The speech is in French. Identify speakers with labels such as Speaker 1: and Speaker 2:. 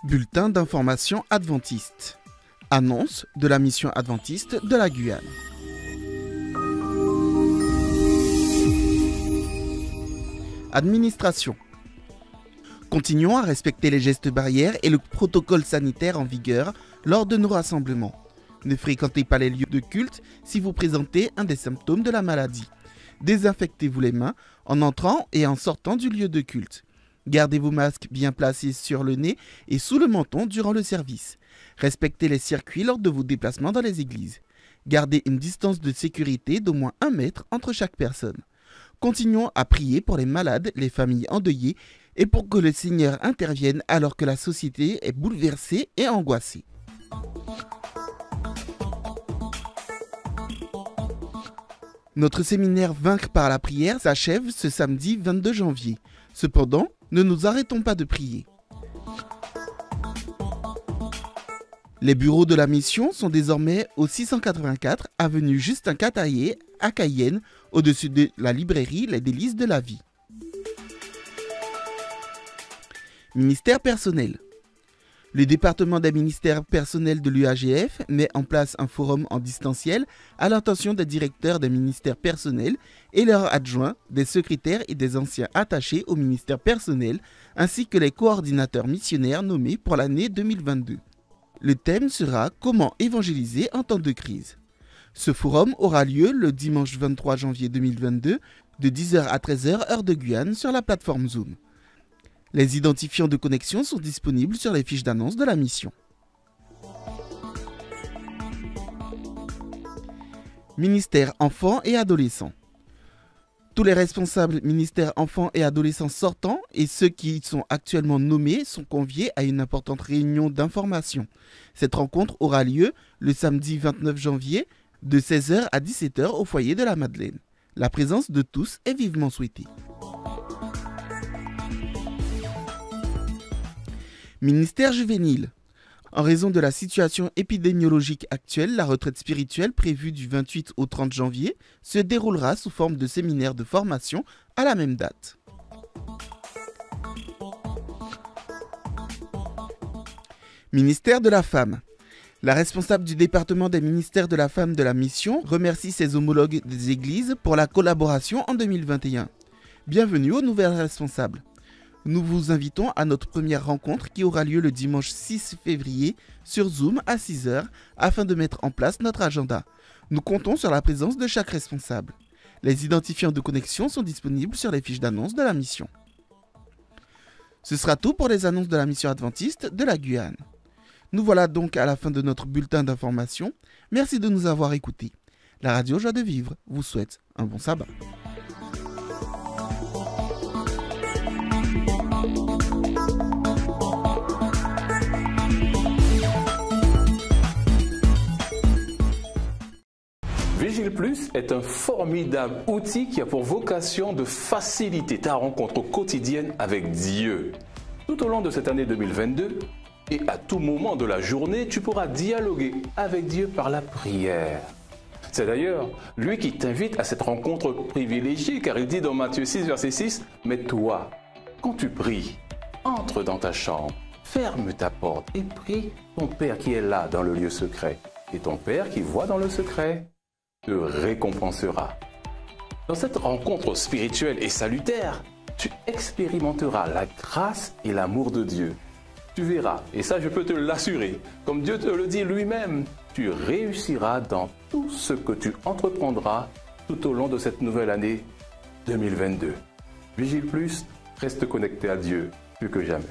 Speaker 1: Bulletin d'information adventiste. Annonce de la mission adventiste de la Guyane. Administration. Continuons à respecter les gestes barrières et le protocole sanitaire en vigueur lors de nos rassemblements. Ne fréquentez pas les lieux de culte si vous présentez un des symptômes de la maladie. Désinfectez-vous les mains en entrant et en sortant du lieu de culte. Gardez vos masques bien placés sur le nez et sous le menton durant le service. Respectez les circuits lors de vos déplacements dans les églises. Gardez une distance de sécurité d'au moins 1 mètre entre chaque personne. Continuons à prier pour les malades, les familles endeuillées et pour que le Seigneur intervienne alors que la société est bouleversée et angoissée. Notre séminaire Vaincre par la prière s'achève ce samedi 22 janvier. Cependant, ne nous arrêtons pas de prier. Les bureaux de la mission sont désormais au 684 avenue Justin Cataillé à Cayenne, au-dessus de la librairie Les Délices de la Vie. Ministère personnel. Le département des ministères personnels de l'UAGF met en place un forum en distanciel à l'intention des directeurs des ministères personnels et leurs adjoints, des secrétaires et des anciens attachés au ministère personnel, ainsi que les coordinateurs missionnaires nommés pour l'année 2022. Le thème sera « Comment évangéliser en temps de crise ». Ce forum aura lieu le dimanche 23 janvier 2022 de 10h à 13h heure de Guyane sur la plateforme Zoom. Les identifiants de connexion sont disponibles sur les fiches d'annonce de la mission. Ministère enfants et adolescents. Tous les responsables ministères enfants et adolescents sortants et ceux qui y sont actuellement nommés sont conviés à une importante réunion d'information. Cette rencontre aura lieu le samedi 29 janvier de 16h à 17h au foyer de la Madeleine. La présence de tous est vivement souhaitée. Ministère juvénile. En raison de la situation épidémiologique actuelle, la retraite spirituelle prévue du 28 au 30 janvier se déroulera sous forme de séminaire de formation à la même date. Ministère de la Femme. La responsable du département des ministères de la Femme de la mission remercie ses homologues des églises pour la collaboration en 2021. Bienvenue aux nouvelles responsables. Nous vous invitons à notre première rencontre qui aura lieu le dimanche 6 février sur Zoom à 6h afin de mettre en place notre agenda. Nous comptons sur la présence de chaque responsable. Les identifiants de connexion sont disponibles sur les fiches d'annonce de la mission. Ce sera tout pour les annonces de la mission adventiste de la Guyane. Nous voilà donc à la fin de notre bulletin d'information. Merci de nous avoir écoutés. La radio Joie de Vivre vous souhaite un bon sabbat.
Speaker 2: Vigile Plus est un formidable outil qui a pour vocation de faciliter ta rencontre quotidienne avec Dieu. Tout au long de cette année 2022 et à tout moment de la journée, tu pourras dialoguer avec Dieu par la prière. C'est d'ailleurs lui qui t'invite à cette rencontre privilégiée car il dit dans Matthieu 6, verset 6, « Mais toi, quand tu pries, entre dans ta chambre, ferme ta porte et prie ton Père qui est là dans le lieu secret. Et ton Père qui voit dans le secret te récompensera. » Dans cette rencontre spirituelle et salutaire, tu expérimenteras la grâce et l'amour de Dieu. Tu verras, et ça je peux te l'assurer, comme Dieu te le dit lui-même, tu réussiras dans tout ce que tu entreprendras tout au long de cette nouvelle année 2022. Vigile Plus, reste connecté à Dieu plus que jamais.